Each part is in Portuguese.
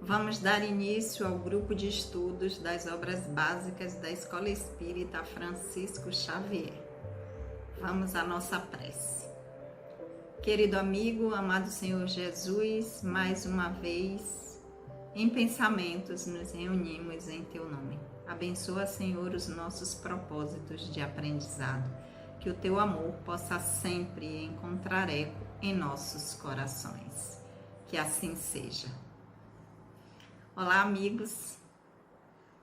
Vamos dar início ao grupo de estudos das obras básicas da Escola Espírita Francisco Xavier. Vamos à nossa prece. Querido amigo, amado Senhor Jesus, mais uma vez, em pensamentos nos reunimos em Teu nome. Abençoa, Senhor, os nossos propósitos de aprendizado, que o Teu amor possa sempre encontrar eco em nossos corações. Que assim seja. Olá, amigos.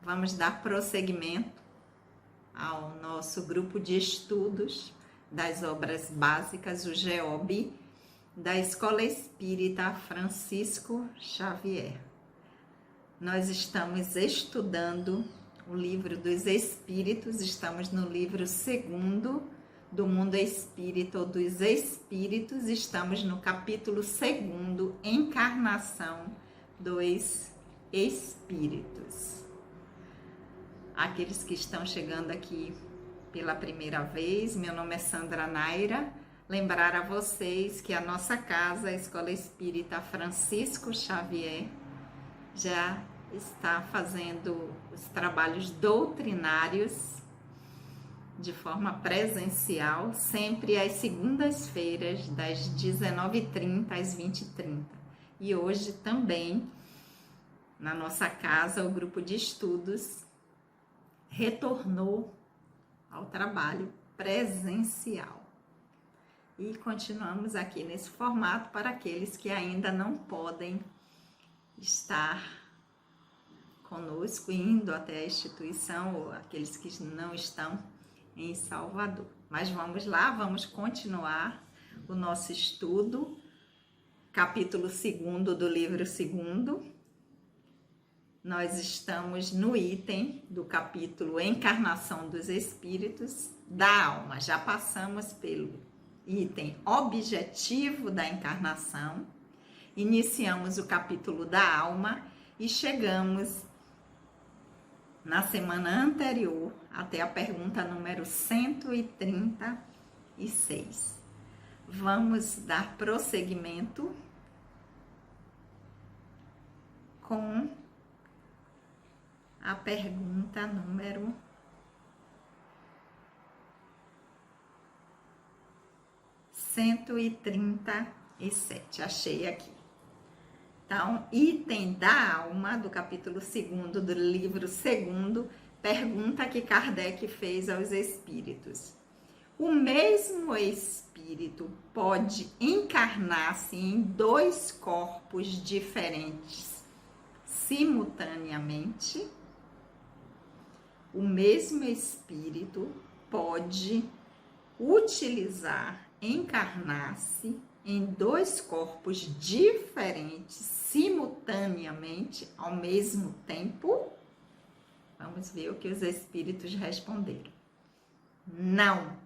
Vamos dar prosseguimento ao nosso grupo de estudos das obras básicas, o GEOB, da Escola Espírita Francisco Xavier. Nós estamos estudando o livro dos Espíritos, estamos no livro 2º do Mundo Espírita ou dos Espíritos, estamos no capítulo 2º, Encarnação dos Espíritos. Aqueles que estão chegando aqui pela primeira vez, meu nome é Sandra Naira. Lembrar a vocês que a nossa casa, a Escola Espírita Francisco Xavier, já está fazendo os trabalhos doutrinários de forma presencial, sempre às segundas-feiras, das 19h30 às 20h30. E hoje também, na nossa casa, o grupo de estudos retornou ao trabalho presencial. E continuamos aqui nesse formato para aqueles que ainda não podem estar conosco, indo até a instituição, ou aqueles que não estão em Salvador. Mas vamos lá, vamos continuar o nosso estudo, capítulo 2º do livro 2º. Nós estamos no item do capítulo Encarnação dos Espíritos da Alma. Já passamos pelo item Objetivo da Encarnação, iniciamos o capítulo da Alma e chegamos na semana anterior até a pergunta número 136. Vamos dar prosseguimento com a pergunta número 137. Achei aqui. Então, item da alma, do capítulo 2º do livro 2º, pergunta que Kardec fez aos espíritos. O mesmo espírito pode encarnar-se em 2 corpos diferentes simultaneamente? O mesmo espírito pode encarnar-se em 2 corpos diferentes simultaneamente ao mesmo tempo? Vamos ver o que os espíritos responderam. Não.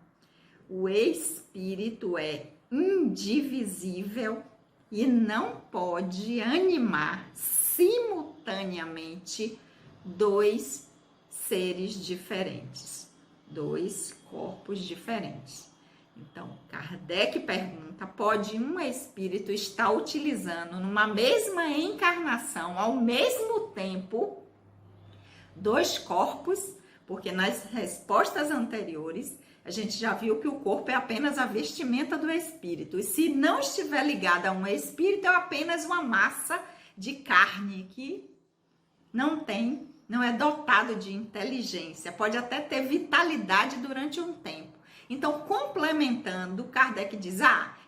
O espírito é indivisível e não pode animar simultaneamente 2 seres diferentes, 2 corpos diferentes. Então, Kardec pergunta, pode um espírito estar utilizando numa mesma encarnação, ao mesmo tempo, 2 corpos? Porque nas respostas anteriores, a gente já viu que o corpo é apenas a vestimenta do espírito. E se não estiver ligado a um espírito, é apenas uma massa de carne que não é dotado de inteligência, pode até ter vitalidade durante um tempo. Então, complementando, Kardec diz,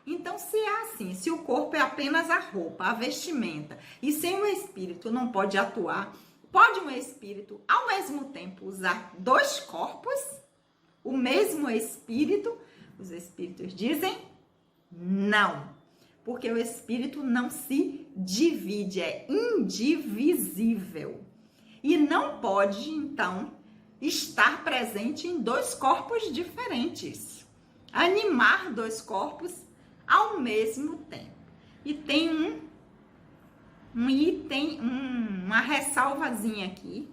então se é assim, se o corpo é apenas a roupa, a vestimenta, e sem o espírito não pode atuar, pode um espírito, ao mesmo tempo, usar 2 corpos? O mesmo espírito? Os espíritos dizem não, porque o espírito não se divide, é indivisível. E não pode, então, estar presente em 2 corpos diferentes. Animar 2 corpos ao mesmo tempo. E tem um item, uma ressalvazinha aqui,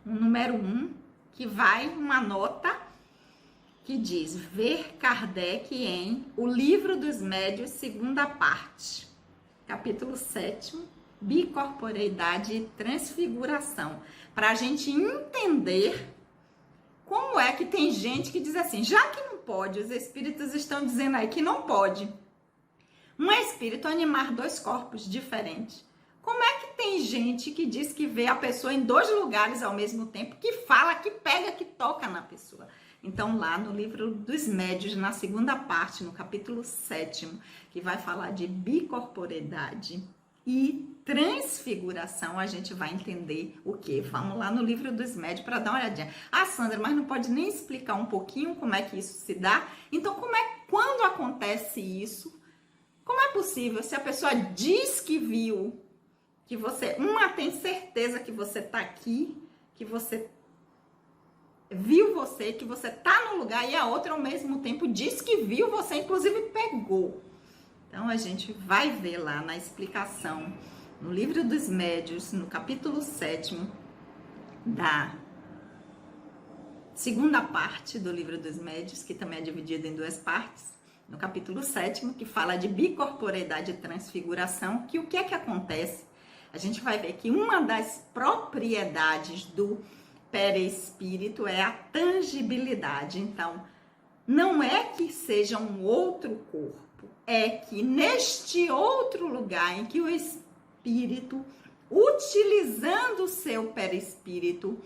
o número 1, que vai uma nota que diz: ver Kardec em O Livro dos Médios, segunda parte, capítulo 7, bicorporeidade e transfiguração, para a gente entender como é que tem gente que diz assim, já que não pode, os espíritos estão dizendo aí que não pode um espírito animar dois corpos diferentes. Como é que tem gente que diz que vê a pessoa em dois lugares ao mesmo tempo, que fala, que pega, que toca na pessoa? Então, lá no livro dos Médiuns, na segunda parte, no capítulo 7º, que vai falar de bicorporeidade e transfiguração, a gente vai entender o quê? Vamos lá no livro dos Médiuns para dar uma olhadinha. Ah, Sandra, mas não pode nem explicar um pouquinho como é que isso se dá? Então, quando acontece isso? Como é possível, se a pessoa diz que viu, que você, uma tem certeza que você tá aqui, que você viu você, que você tá no lugar, e a outra ao mesmo tempo diz que viu você, inclusive pegou. Então a gente vai ver lá na explicação, no livro dos Médiuns, no capítulo 7º, da segunda parte do livro dos Médiuns, que também é dividido em duas partes, no capítulo 7º, que fala de bicorporeidade e transfiguração, que o que é que acontece? A gente vai ver que uma das propriedades do perispírito é a tangibilidade. Então, não é que seja um outro corpo, é que neste outro lugar em que o espírito, utilizando o seu perispírito,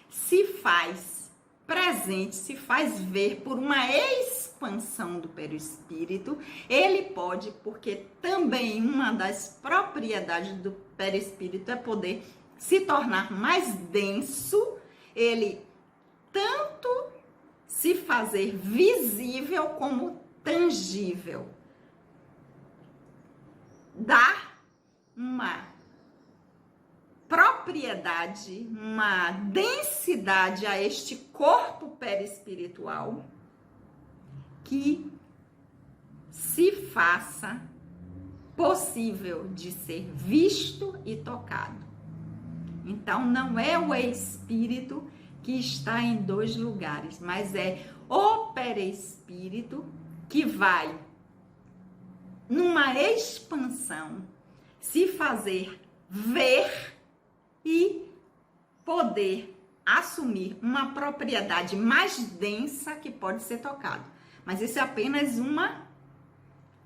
se faz presente, se faz ver por uma expansão do perispírito, ele pode, porque também uma das propriedades do perispírito é poder se tornar mais denso, ele tanto se fazer visível como tangível, dar uma propriedade, uma densidade a este corpo perispiritual que se faça possível de ser visto e tocado. Então, não é o espírito que está em dois lugares, mas é o perispírito que vai, numa expansão, se fazer ver e poder assumir uma propriedade mais densa que pode ser tocado. Mas isso é apenas uma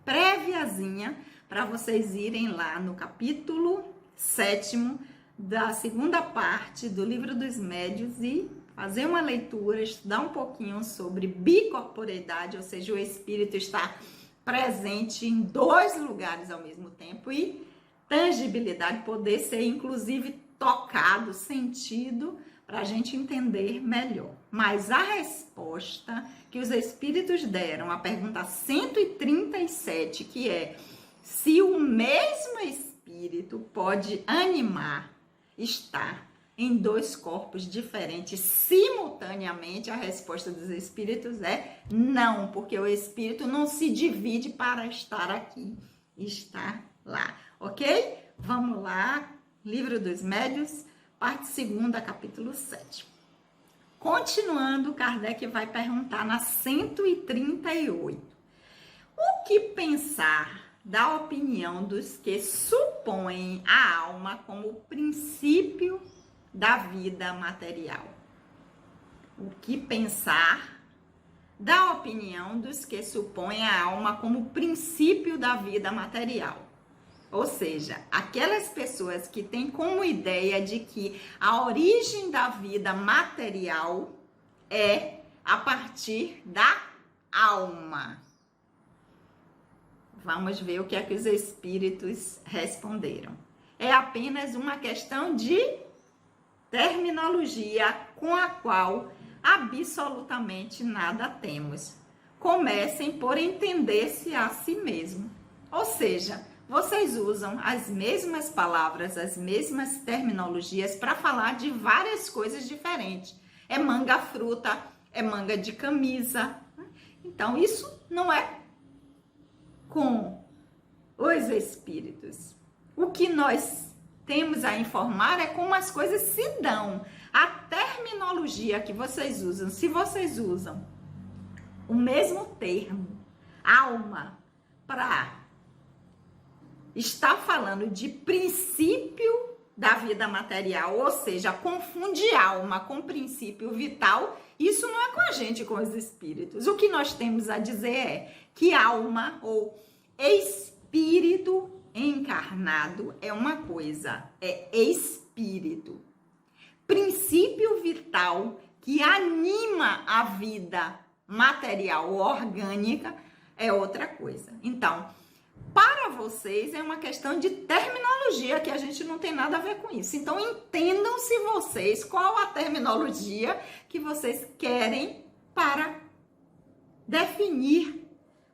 préviazinha para vocês irem lá no capítulo 7º da segunda parte do livro dos Médiuns e fazer uma leitura, estudar um pouquinho sobre bicorporeidade, ou seja, o espírito está presente em dois lugares ao mesmo tempo, e tangibilidade, poder ser inclusive tocado, sentido, para a gente entender melhor. Mas a resposta que os espíritos deram à pergunta 137, que é se o mesmo espírito pode animar, estar em dois corpos diferentes simultaneamente, a resposta dos espíritos é não, porque o espírito não se divide para estar aqui, estar lá, ok? Vamos lá, Livro dos Médiuns, parte 2ª, capítulo 7. Continuando, Kardec vai perguntar na 138. O que pensar da opinião dos que supõem a alma como princípio da vida material? O que pensar da opinião dos que supõem a alma como princípio da vida material? Ou seja, aquelas pessoas que têm como ideia de que a origem da vida material é a partir da alma. Vamos ver o que é que os espíritos responderam. É apenas uma questão de terminologia com a qual absolutamente nada temos. Comecem por entender-se a si mesmo. Ou seja, vocês usam as mesmas palavras, as mesmas terminologias para falar de várias coisas diferentes. É manga fruta, é manga de camisa. Então, isso não é com os espíritos. O que nós temos a informar é como as coisas se dão. A terminologia que vocês usam, se vocês usam o mesmo termo, alma, para está falando de princípio da vida material, ou seja, confunde alma com princípio vital, isso não é com a gente, com os espíritos. O que nós temos a dizer é que alma ou espírito encarnado é uma coisa, é espírito. Princípio vital que anima a vida material orgânica é outra coisa. Então, para vocês é uma questão de terminologia, que a gente não tem nada a ver com isso. Então, entendam-se vocês qual a terminologia que vocês querem para definir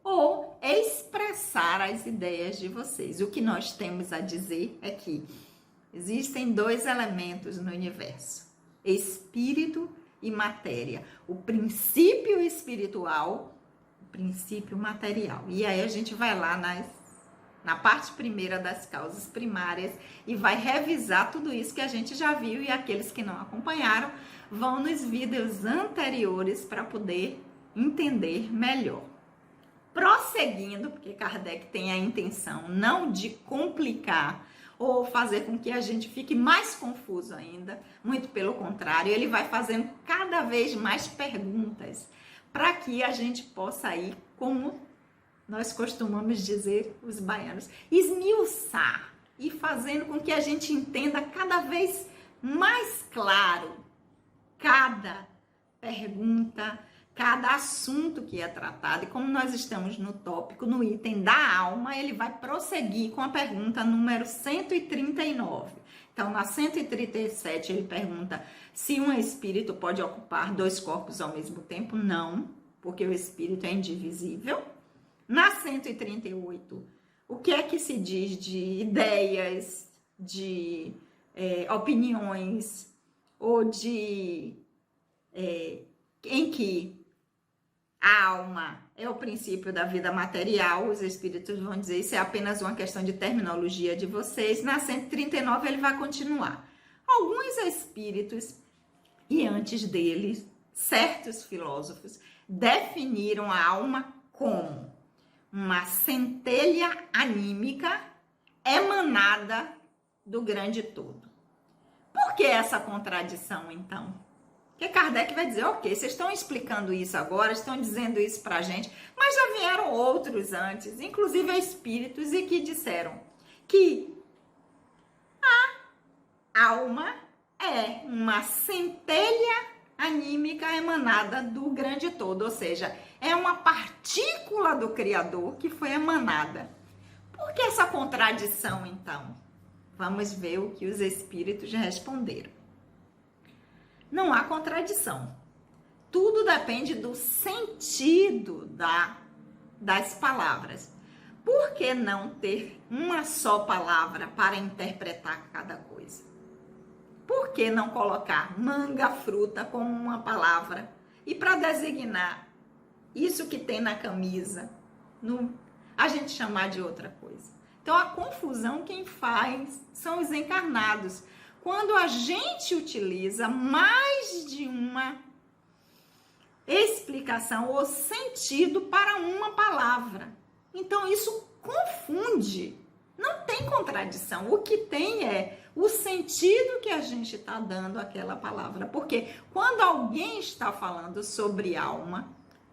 ou expressar as ideias de vocês. O que nós temos a dizer é que existem dois elementos no universo: espírito e matéria. O princípio espiritual, o princípio material. E aí a gente vai lá na parte primeira das causas primárias e vai revisar tudo isso que a gente já viu, e aqueles que não acompanharam vão nos vídeos anteriores para poder entender melhor. Prosseguindo, porque Kardec tem a intenção não de complicar ou fazer com que a gente fique mais confuso ainda, muito pelo contrário, ele vai fazendo cada vez mais perguntas para que a gente possa ir, como nós costumamos dizer, os baianos, esmiuçar e fazendo com que a gente entenda cada vez mais claro cada pergunta, cada assunto que é tratado. E como nós estamos no tópico, no item da alma, ele vai prosseguir com a pergunta número 139. Então, na 137, ele pergunta se um espírito pode ocupar dois corpos ao mesmo tempo. Não, porque o espírito é indivisível. Na 138, o que é que se diz de ideias, de opiniões, ou de em que a alma é o princípio da vida material? Os espíritos vão dizer isso é apenas uma questão de terminologia de vocês. Na 139 ele vai continuar. Alguns espíritos, e antes deles, certos filósofos, definiram a alma como uma centelha anímica emanada do grande todo. Por que essa contradição, então? Porque Kardec vai dizer, ok, vocês estão explicando isso agora, estão dizendo isso pra gente, mas já vieram outros antes, inclusive espíritos, e que disseram que a alma é uma centelha anímica emanada do grande todo, ou seja, é uma partícula do Criador que foi emanada. Por que essa contradição, então? Vamos ver o que os espíritos responderam. Não há contradição. Tudo depende do sentido das palavras. Por que não ter uma só palavra para interpretar cada coisa? Por que não colocar manga, fruta como uma palavra? E para designar isso que tem na camisa, a gente chamar de outra coisa? Então, a confusão quem faz são os encarnados. Quando a gente utiliza mais de uma explicação ou sentido para uma palavra. Então, isso confunde. Não tem contradição. O que tem é o sentido que a gente está dando àquela palavra. Porque quando alguém está falando sobre alma,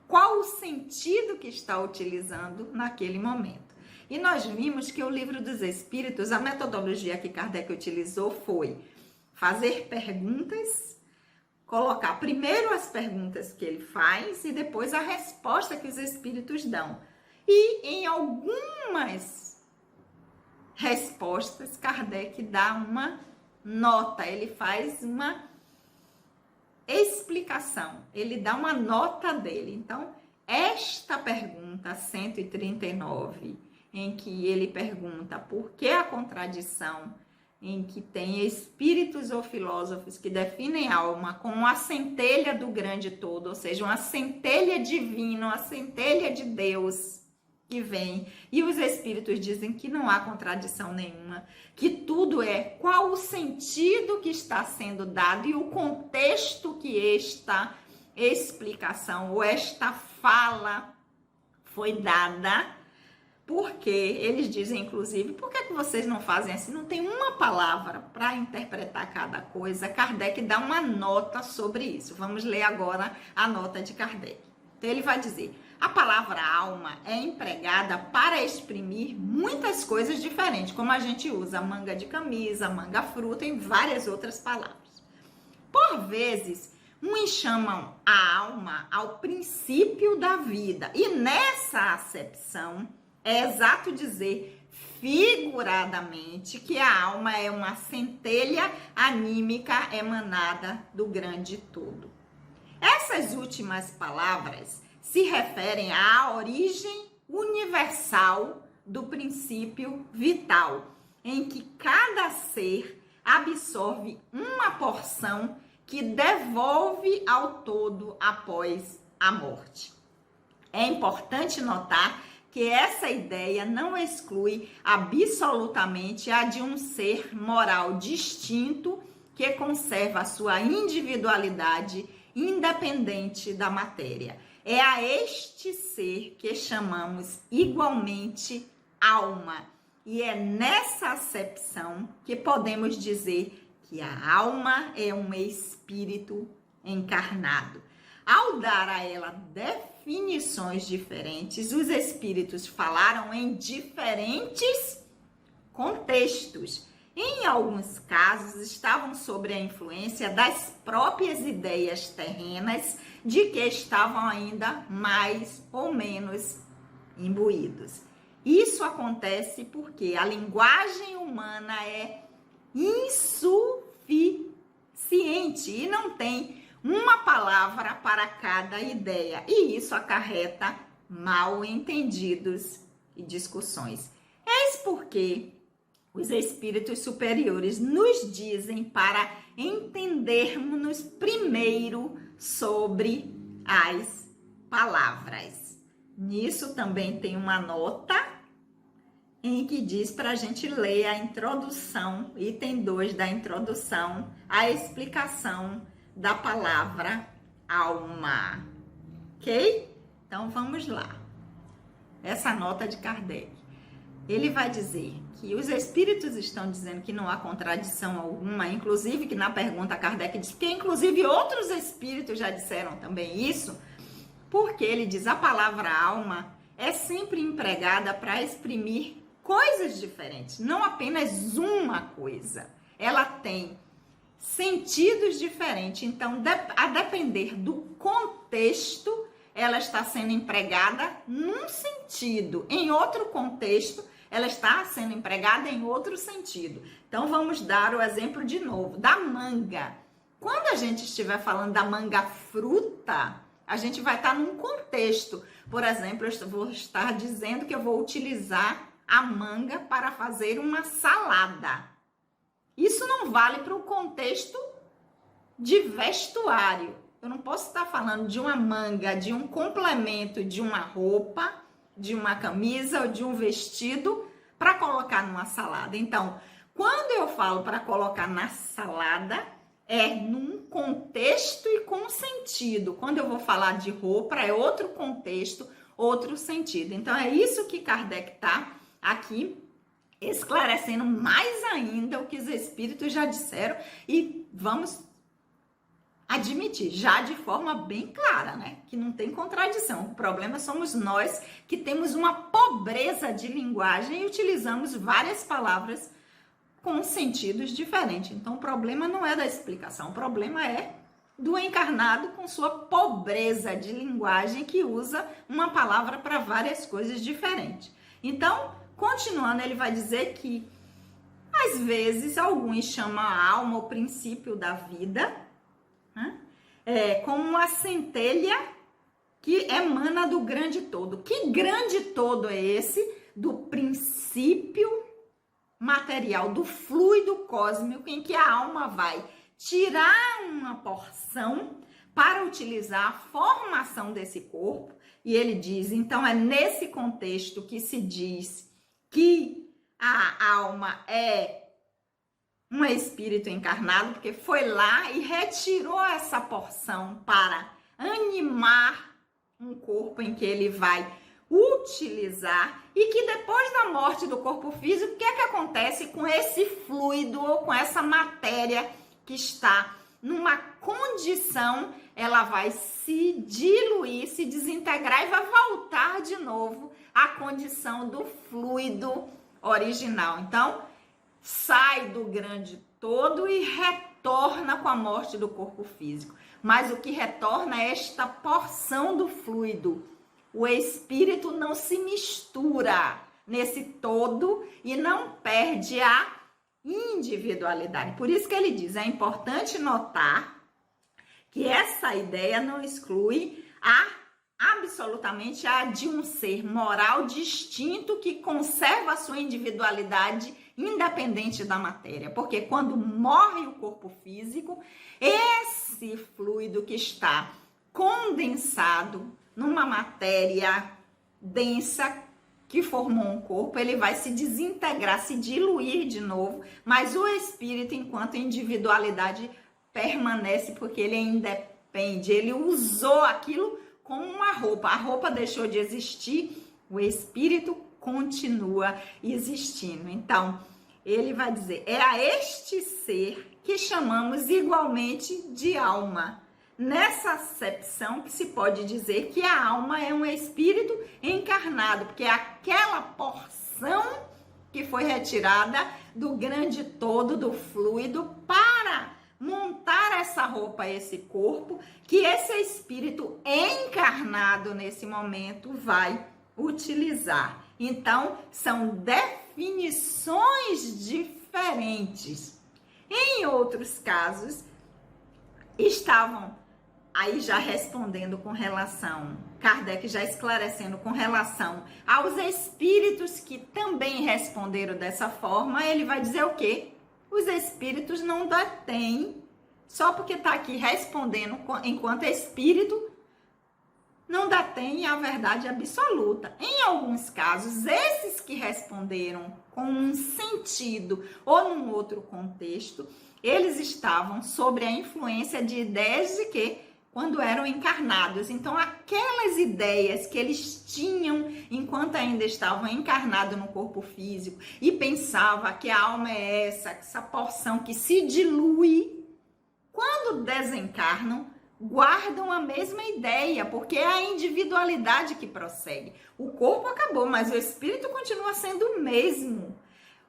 qual o sentido que está utilizando naquele momento? E nós vimos que o Livro dos Espíritos, a metodologia que Kardec utilizou foi fazer perguntas, colocar primeiro as perguntas que ele faz e depois a resposta que os espíritos dão. E em algumas respostas, Kardec dá uma nota, ele faz uma explicação, ele dá uma nota dele. Então, esta pergunta 139, em que ele pergunta por que a contradição, em que tem espíritos ou filósofos que definem a alma como a centelha do grande todo, ou seja, uma centelha divina, uma centelha de Deus que vem, e os espíritos dizem que não há contradição nenhuma, que tudo é qual o sentido que está sendo dado e o contexto que esta explicação ou esta fala foi dada Porque eles dizem, inclusive, por que vocês não fazem assim? Não tem uma palavra para interpretar cada coisa. Kardec dá uma nota sobre isso. Vamos ler agora a nota de Kardec. Então, ele vai dizer: a palavra alma é empregada para exprimir muitas coisas diferentes, como a gente usa manga de camisa, manga fruta e várias outras palavras. Por vezes, uns chamam a alma ao princípio da vida, e nessa acepção é exato dizer figuradamente que a alma é uma centelha anímica emanada do grande todo. Essas últimas palavras se referem à origem universal do princípio vital, em que cada ser absorve uma porção que devolve ao todo após a morte. É importante notar que essa ideia não exclui absolutamente a de um ser moral distinto que conserva a sua individualidade independente da matéria. É a este ser que chamamos igualmente alma. E é nessa acepção que podemos dizer que a alma é um espírito encarnado. Ao dar a ela definições diferentes, os espíritos falaram em diferentes contextos. Em alguns casos, estavam sob a influência das próprias ideias terrenas, de que estavam ainda mais ou menos imbuídos. Isso acontece porque a linguagem humana é insuficiente e não tem uma palavra para cada ideia. E isso acarreta mal entendidos e discussões. Eis porque os espíritos superiores nos dizem para entendermos primeiro sobre as palavras. Nisso também tem uma nota em que diz para a gente ler a introdução, item 2 da introdução, a explicação da palavra alma. Ok? Então vamos lá. Essa nota de Kardec. Ele vai dizer que os espíritos estão dizendo que não há contradição alguma, inclusive que na pergunta Kardec diz que inclusive outros espíritos já disseram também isso, porque ele diz a palavra alma é sempre empregada para exprimir coisas diferentes, não apenas uma coisa. Ela tem sentidos diferentes, então a depender do contexto, ela está sendo empregada num sentido, em outro contexto, ela está sendo empregada em outro sentido. Então, vamos dar o exemplo de novo, da manga. Quando a gente estiver falando da manga fruta, a gente vai estar num contexto. Por exemplo, eu vou estar dizendo que eu vou utilizar a manga para fazer uma salada. Isso não vale para o contexto de vestuário. Eu não posso estar falando de uma manga, de um complemento, de uma roupa, de uma camisa ou de um vestido para colocar numa salada. Então, quando eu falo para colocar na salada, é num contexto e com sentido. Quando eu vou falar de roupa, é outro contexto, outro sentido. Então, é isso que Kardec está aqui esclarecendo mais ainda o que os espíritos já disseram e vamos admitir, já de forma bem clara, né? Que não tem contradição. O problema somos nós que temos uma pobreza de linguagem e utilizamos várias palavras com sentidos diferentes. Então, o problema não é da explicação, o problema é do encarnado com sua pobreza de linguagem que usa uma palavra para várias coisas diferentes. Então, continuando, ele vai dizer que, às vezes, alguns chamam a alma o princípio da vida, como uma centelha que emana do grande todo. Que grande todo é esse? Do princípio material, do fluido cósmico em que a alma vai tirar uma porção para utilizar a formação desse corpo. E ele diz, então é nesse contexto que se diz que a alma é um espírito encarnado, porque foi lá e retirou essa porção para animar um corpo em que ele vai utilizar e que depois da morte do corpo físico, o que é que acontece com esse fluido ou com essa matéria que está numa condição, ela vai se diluir, se desintegrar e vai voltar de novo à condição do fluido original. Então, sai do grande todo e retorna com a morte do corpo físico. Mas o que retorna é esta porção do fluido. O espírito não se mistura nesse todo e não perde a individualidade. Por isso que ele diz, é importante notar que essa ideia não exclui absolutamente a de um ser moral distinto que conserva a sua individualidade independente da matéria. Porque quando morre o corpo físico, esse fluido que está condensado numa matéria densa que formou um corpo, ele vai se desintegrar, se diluir de novo, mas o espírito, enquanto individualidade, permanece porque ele independe, ele usou aquilo como uma roupa, a roupa deixou de existir, o espírito continua existindo. Então, ele vai dizer, é a este ser que chamamos igualmente de alma. Nessa acepção que se pode dizer que a alma é um espírito encarnado, porque é aquela porção que foi retirada do grande todo, do fluido, para montar essa roupa, esse corpo, que esse espírito encarnado nesse momento vai utilizar. Então, são definições diferentes. Em outros casos, estavam aí já respondendo com relação, Kardec já esclarecendo com relação aos espíritos que também responderam dessa forma, ele vai dizer o quê? Os espíritos não detêm, só porque está aqui respondendo enquanto espírito, não detém a verdade absoluta. Em alguns casos, esses que responderam com um sentido ou num outro contexto, eles estavam sob a influência de ideias de que quando eram encarnados. Então, aquelas ideias que eles tinham enquanto ainda estavam encarnados no corpo físico e pensava que a alma é essa porção que se dilui, quando desencarnam, guardam a mesma ideia, porque é a individualidade que prossegue. O corpo acabou, mas o espírito continua sendo o mesmo.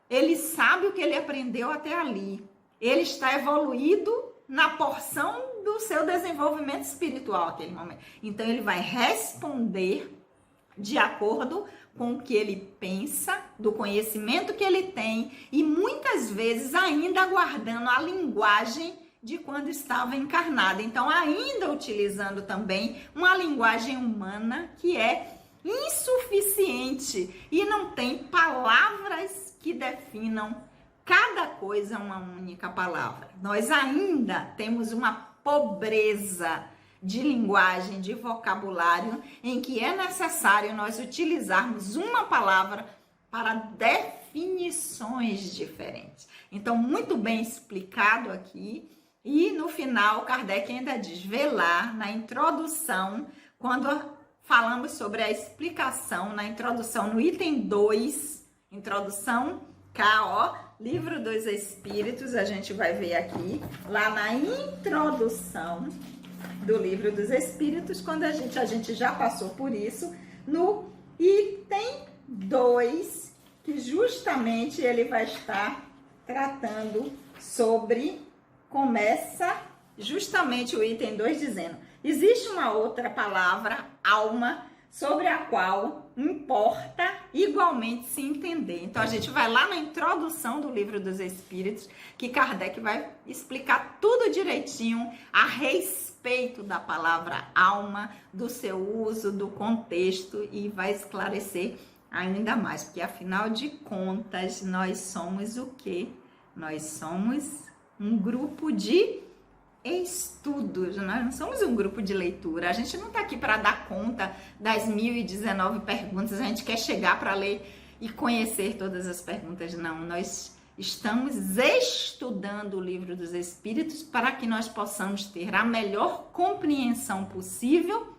Ele sabe o que ele aprendeu até ali. Ele está evoluído na porção do seu desenvolvimento espiritual naquele momento. Então, ele vai responder de acordo com o que ele pensa, do conhecimento que ele tem e muitas vezes ainda guardando a linguagem de quando estava encarnado. Então, ainda utilizando também uma linguagem humana que é insuficiente e não tem palavras que definam cada coisa uma única palavra. Nós ainda temos uma pobreza de linguagem, de vocabulário, em que é necessário nós utilizarmos uma palavra para definições diferentes. Então, muito bem explicado aqui. E no final, Kardec ainda diz, vê lá na introdução, quando falamos sobre a explicação, na introdução, no item 2, introdução K.O., Livro dos Espíritos, a gente vai ver aqui, lá na introdução do Livro dos Espíritos, quando a gente já passou por isso, no item 2, que justamente ele vai estar tratando sobre, começa justamente o item 2 dizendo, existe uma outra palavra, alma, sobre a qual importa igualmente se entender. Então, a gente vai lá na introdução do Livro dos Espíritos, que Kardec vai explicar tudo direitinho a respeito da palavra alma, do seu uso, do contexto, e vai esclarecer ainda mais, porque afinal de contas, nós somos o quê? Nós somos um grupo de estudos, nós não somos um grupo de leitura, a gente não está aqui para dar conta das 1019 perguntas, a gente quer chegar para ler e conhecer todas as perguntas, não, nós estamos estudando o Livro dos Espíritos para que nós possamos ter a melhor compreensão possível,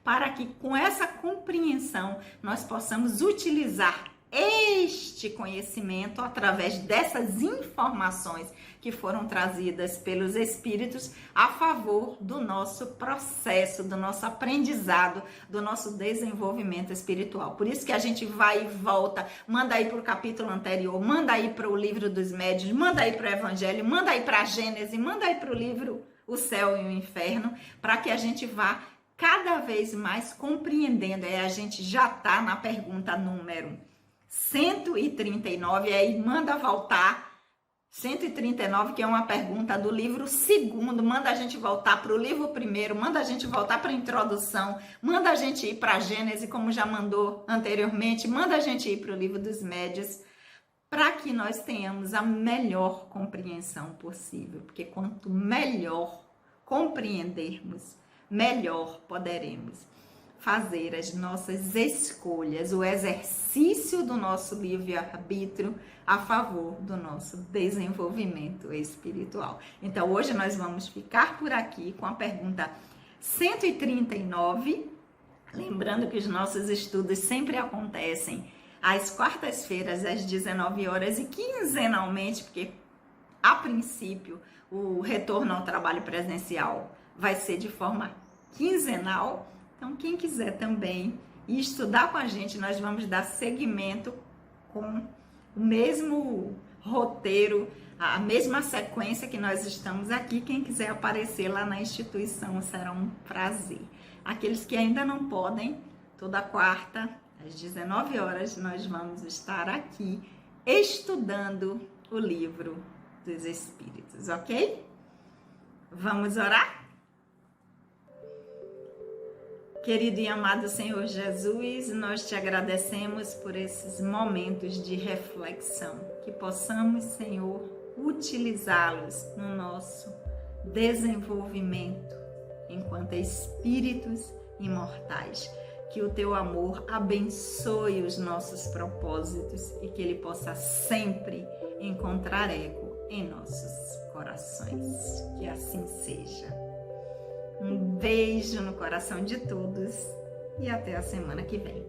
para que com essa compreensão nós possamos utilizar este conhecimento através dessas informações que foram trazidas pelos Espíritos a favor do nosso processo, do nosso aprendizado, do nosso desenvolvimento espiritual. Por isso que a gente vai e volta, manda aí para o capítulo anterior, manda aí para o livro dos médiuns, manda aí para o Evangelho, manda aí para a Gênese, manda aí para o livro O Céu e o Inferno, para que a gente vá cada vez mais compreendendo. A gente já está na pergunta número 139, aí manda voltar 139, que é uma pergunta do livro 2º, manda a gente voltar para o livro 1º, manda a gente voltar para a introdução, manda a gente ir para a Gênese, como já mandou anteriormente, manda a gente ir para o livro dos médiuns, para que nós tenhamos a melhor compreensão possível, porque quanto melhor compreendermos, melhor poderemos fazer as nossas escolhas, o exercício do nosso livre-arbítrio a favor do nosso desenvolvimento espiritual. Então, hoje nós vamos ficar por aqui com a pergunta 139, lembrando que os nossos estudos sempre acontecem às quartas-feiras, às 19 horas e quinzenalmente, porque a princípio o retorno ao trabalho presencial vai ser de forma quinzenal. Então, quem quiser também estudar com a gente, nós vamos dar seguimento com o mesmo roteiro, a mesma sequência que nós estamos aqui. Quem quiser aparecer lá na instituição, será um prazer. Aqueles que ainda não podem, toda quarta, às 19 horas, nós vamos estar aqui estudando o livro dos Espíritos, ok? Vamos orar? Querido e amado Senhor Jesus, nós te agradecemos por esses momentos de reflexão, que possamos, Senhor, utilizá-los no nosso desenvolvimento enquanto espíritos imortais. Que o teu amor abençoe os nossos propósitos e que ele possa sempre encontrar eco em nossos corações. Que assim seja. Um beijo no coração de todos e até a semana que vem.